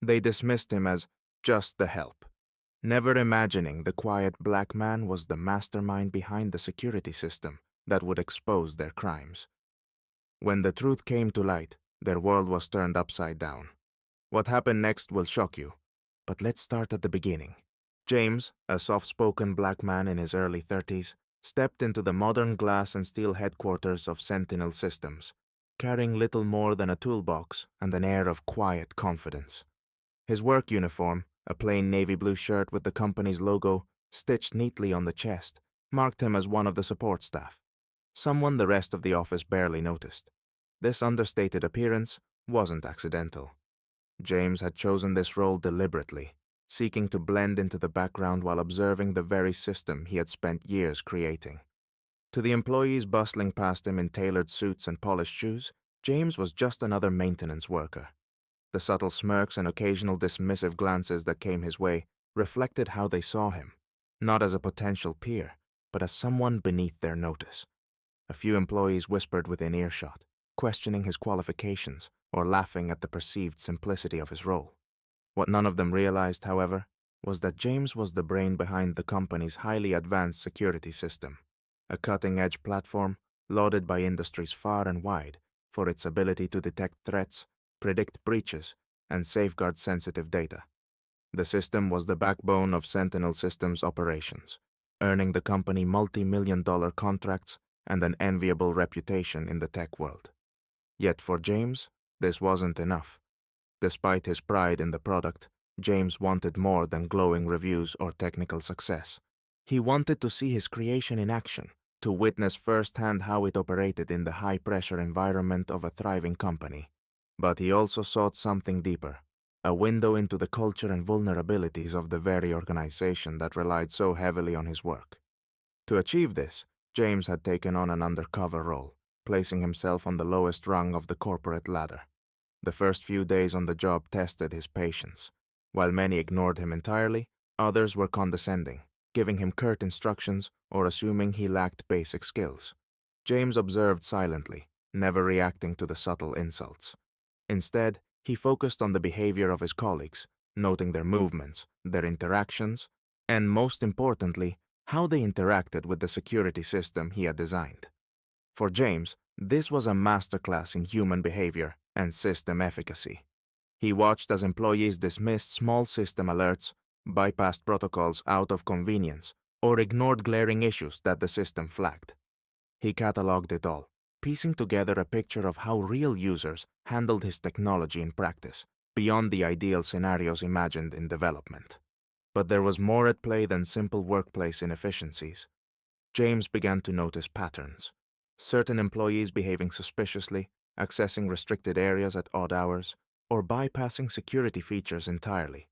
They dismissed him as just the help, never imagining the quiet black man was the mastermind behind the security system that would expose their crimes. When the truth came to light, their world was turned upside down. What happened next will shock you, but let's start at the beginning. James, a soft-spoken black man in his early 30s, stepped into the modern glass and steel headquarters of Sentinel Systems, carrying little more than a toolbox and an air of quiet confidence. His work uniform, a plain navy blue shirt with the company's logo stitched neatly on the chest, marked him as one of the support staff, someone the rest of the office barely noticed. This understated appearance wasn't accidental. James had chosen this role deliberately, seeking to blend into the background while observing the very system he had spent years creating. To the employees bustling past him in tailored suits and polished shoes, James was just another maintenance worker. The subtle smirks and occasional dismissive glances that came his way reflected how they saw him, not as a potential peer, but as someone beneath their notice. A few employees whispered within earshot, questioning his qualifications or laughing at the perceived simplicity of his role. What none of them realized, however, was that James was the brain behind the company's highly advanced security system, a cutting-edge platform lauded by industries far and wide for its ability to detect threats, predict breaches, and safeguard sensitive data. The system was the backbone of Sentinel Systems operations, earning the company multi-million-dollar contracts and an enviable reputation in the tech world. Yet for James, this wasn't enough. Despite his pride in the product, James wanted more than glowing reviews or technical success. He wanted to see his creation in action, to witness firsthand how it operated in the high-pressure environment of a thriving company. But he also sought something deeper, a window into the culture and vulnerabilities of the very organization that relied so heavily on his work. To achieve this, James had taken on an undercover role, placing himself on the lowest rung of the corporate ladder. The first few days on the job tested his patience. While many ignored him entirely, others were condescending, giving him curt instructions or assuming he lacked basic skills. James observed silently, never reacting to the subtle insults. Instead, he focused on the behavior of his colleagues, noting their movements, their interactions, and most importantly, how they interacted with the security system he had designed. For James, this was a masterclass in human behavior and system efficacy. He watched as employees dismissed small system alerts, bypassed protocols out of convenience, or ignored glaring issues that the system flagged. He cataloged it all, piecing together a picture of how real users handled his technology in practice, beyond the ideal scenarios imagined in development. But there was more at play than simple workplace inefficiencies. James began to notice patterns. Certain employees behaving suspiciously, accessing restricted areas at odd hours, or bypassing security features entirely.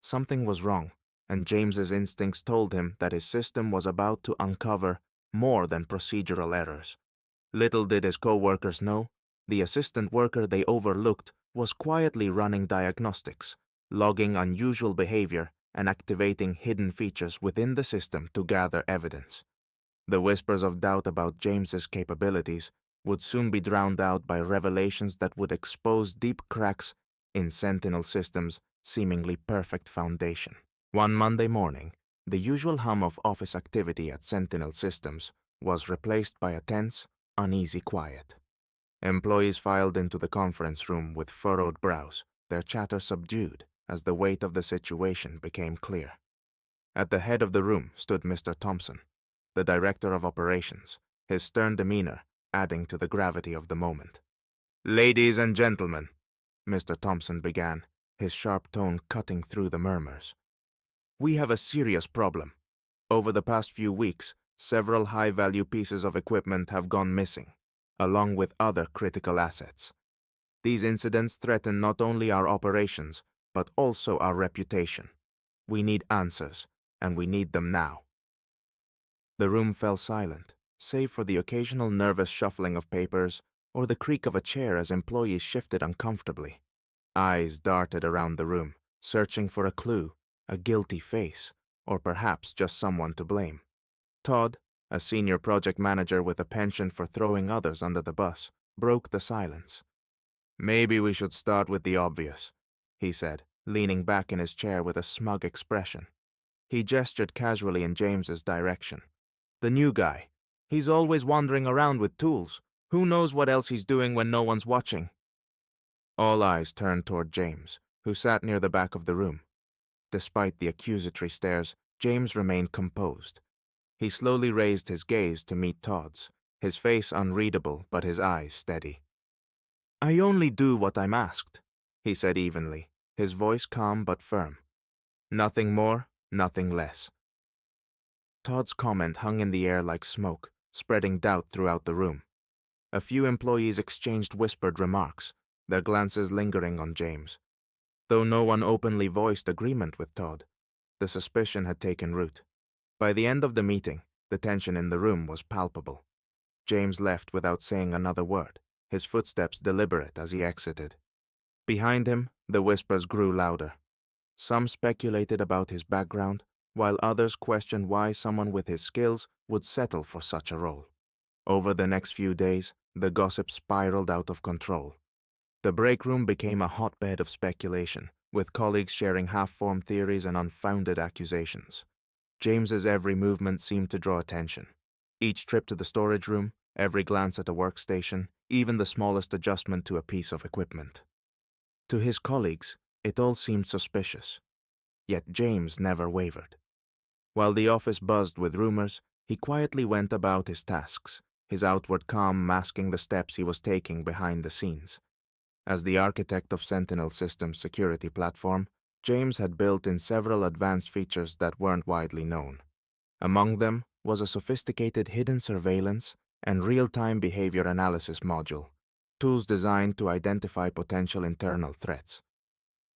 Something was wrong, and James's instincts told him that his system was about to uncover more than procedural errors. Little did his co-workers know, the assistant worker they overlooked was quietly running diagnostics, logging unusual behavior and activating hidden features within the system to gather evidence. The whispers of doubt about James's capabilities would soon be drowned out by revelations that would expose deep cracks in Sentinel Systems' seemingly perfect foundation. One Monday morning, the usual hum of office activity at Sentinel Systems was replaced by a tense, uneasy quiet. Employees filed into the conference room with furrowed brows, their chatter subdued as the weight of the situation became clear. At the head of the room stood Mr. Thompson, the director of operations, his stern demeanor adding to the gravity of the moment. "Ladies and gentlemen," Mr. Thompson began, his sharp tone cutting through the murmurs. "We have a serious problem. Over the past few weeks, several high-value pieces of equipment have gone missing, along with other critical assets. These incidents threaten not only our operations, but also our reputation. We need answers, and we need them now." The room fell silent, save for the occasional nervous shuffling of papers or the creak of a chair as employees shifted uncomfortably. Eyes darted around the room, searching for a clue, a guilty face, or perhaps just someone to blame. Todd, a senior project manager with a penchant for throwing others under the bus, broke the silence. "Maybe we should start with the obvious," he said, leaning back in his chair with a smug expression. He gestured casually in James's direction. "The new guy. He's always wandering around with tools. Who knows what else he's doing when no one's watching?" All eyes turned toward James, who sat near the back of the room. Despite the accusatory stares, James remained composed. He slowly raised his gaze to meet Todd's, his face unreadable but his eyes steady. "I only do what I'm asked," he said evenly, his voice calm but firm. "Nothing more, nothing less." Todd's comment hung in the air like smoke, spreading doubt throughout the room. A few employees exchanged whispered remarks, their glances lingering on James. Though no one openly voiced agreement with Todd, the suspicion had taken root. By the end of the meeting, the tension in the room was palpable. James left without saying another word, his footsteps deliberate as he exited. Behind him, the whispers grew louder. Some speculated about his background, while others questioned why someone with his skills would settle for such a role. Over the next few days, the gossip spiraled out of control. The break room became a hotbed of speculation, with colleagues sharing half-formed theories and unfounded accusations. James's every movement seemed to draw attention. Each trip to the storage room, every glance at a workstation, even the smallest adjustment to a piece of equipment. To his colleagues, it all seemed suspicious. Yet James never wavered. While the office buzzed with rumors, he quietly went about his tasks, his outward calm masking the steps he was taking behind the scenes. As the architect of Sentinel Systems' security platform, James had built in several advanced features that weren't widely known. Among them was a sophisticated hidden surveillance and real-time behavior analysis module, tools designed to identify potential internal threats.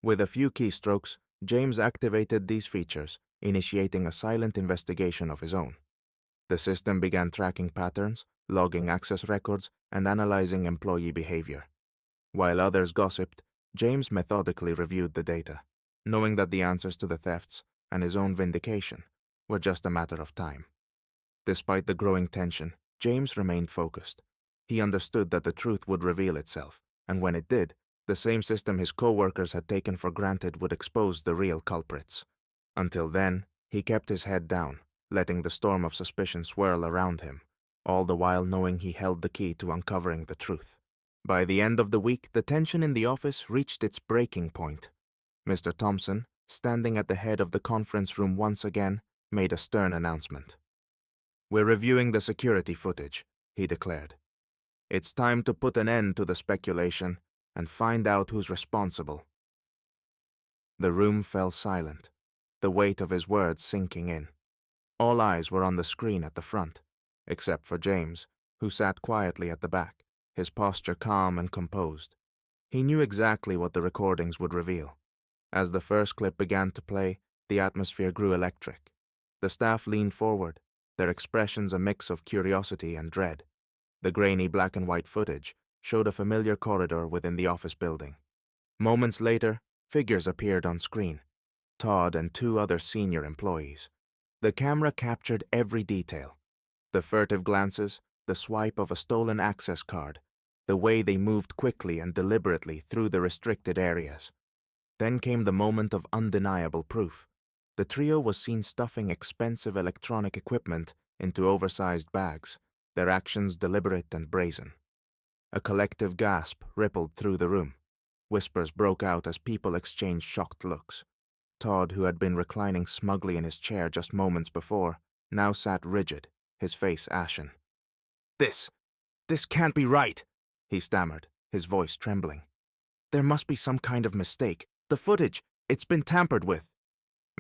With a few keystrokes, James activated these features, initiating a silent investigation of his own. The system began tracking patterns, logging access records, and analyzing employee behavior. While others gossiped, James methodically reviewed the data, knowing that the answers to the thefts and his own vindication were just a matter of time. Despite the growing tension, James remained focused. He understood that the truth would reveal itself, and when it did, the same system his co-workers had taken for granted would expose the real culprits. Until then, he kept his head down, letting the storm of suspicion swirl around him, all the while knowing he held the key to uncovering the truth. By the end of the week, the tension in the office reached its breaking point. Mr. Thompson, standing at the head of the conference room once again, made a stern announcement. "We're reviewing the security footage," he declared. "It's time to put an end to the speculation and find out who's responsible." The room fell silent, the weight of his words sinking in. All eyes were on the screen at the front, except for James, who sat quietly at the back, his posture calm and composed. He knew exactly what the recordings would reveal. As the first clip began to play, the atmosphere grew electric. The staff leaned forward, their expressions a mix of curiosity and dread. The grainy black and white footage showed a familiar corridor within the office building. Moments later, figures appeared on screen. Todd and two other senior employees. The camera captured every detail. The furtive glances, the swipe of a stolen access card, the way they moved quickly and deliberately through the restricted areas. Then came the moment of undeniable proof. The trio was seen stuffing expensive electronic equipment into oversized bags, their actions deliberate and brazen. A collective gasp rippled through the room. Whispers broke out as people exchanged shocked looks. Todd, who had been reclining smugly in his chair just moments before, now sat rigid, his face ashen. This can't be right," he stammered, his voice trembling. "There must be some kind of mistake. The footage, it's been tampered with."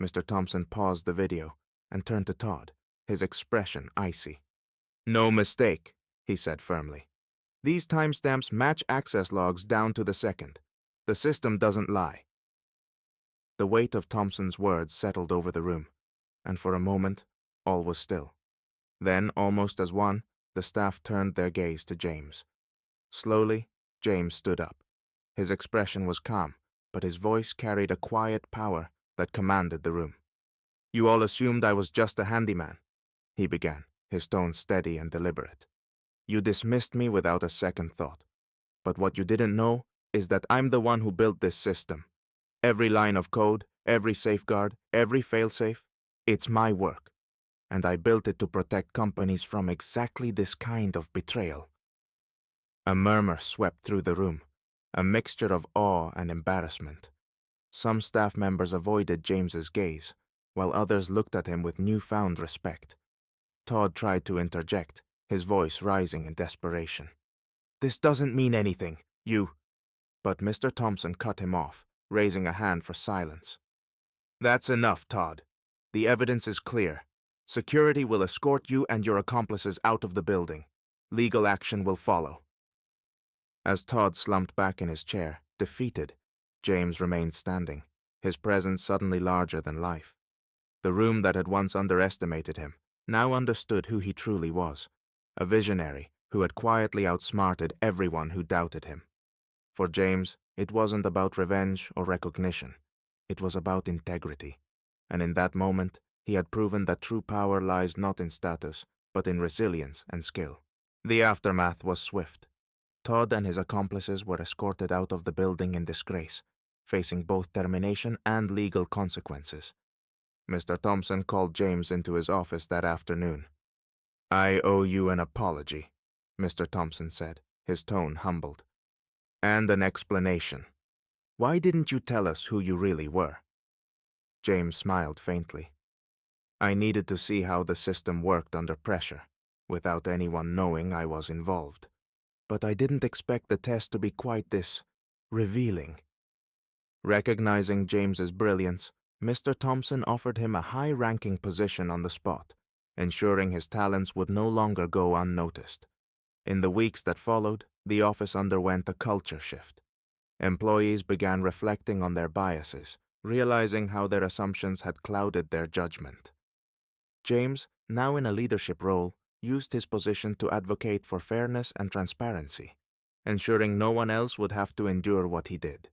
Mr. Thompson paused the video and turned to Todd, his expression icy. "No mistake," he said firmly. "These timestamps match access logs down to the second. The system doesn't lie." The weight of Thompson's words settled over the room, and for a moment, all was still. Then, almost as one, the staff turned their gaze to James. Slowly, James stood up. His expression was calm, but his voice carried a quiet power that commanded the room. "You all assumed I was just a handyman," he began, his tone steady and deliberate. "You dismissed me without a second thought. But what you didn't know is that I'm the one who built this system. Every line of code, every safeguard, every failsafe, it's my work, and I built it to protect companies from exactly this kind of betrayal. A murmur swept through the room, a mixture of awe and embarrassment. Some staff members avoided James's gaze, while others looked at him with newfound respect. Todd tried to interject, his voice rising in desperation. "This doesn't mean anything, you—" But Mr. Thompson cut him off, raising a hand for silence. "That's enough, Todd. The evidence is clear. Security will escort you and your accomplices out of the building. Legal action will follow." As Todd slumped back in his chair, defeated, James remained standing, his presence suddenly larger than life. The room that had once underestimated him now understood who he truly was, a visionary who had quietly outsmarted everyone who doubted him. For James, it wasn't about revenge or recognition. It was about integrity. And in that moment, he had proven that true power lies not in status, but in resilience and skill. The aftermath was swift. Todd and his accomplices were escorted out of the building in disgrace, facing both termination and legal consequences. Mr. Thompson called James into his office that afternoon. "I owe you an apology," Mr. Thompson said, his tone humbled. "And an explanation. Why didn't you tell us who you really were?" James smiled faintly. "I needed to see how the system worked under pressure, without anyone knowing I was involved. But I didn't expect the test to be quite this revealing." Recognizing James's brilliance, Mr. Thompson offered him a high-ranking position on the spot, ensuring his talents would no longer go unnoticed. In the weeks that followed, the office underwent a culture shift. Employees began reflecting on their biases, realizing how their assumptions had clouded their judgment. James, now in a leadership role, used his position to advocate for fairness and transparency, ensuring no one else would have to endure what he did.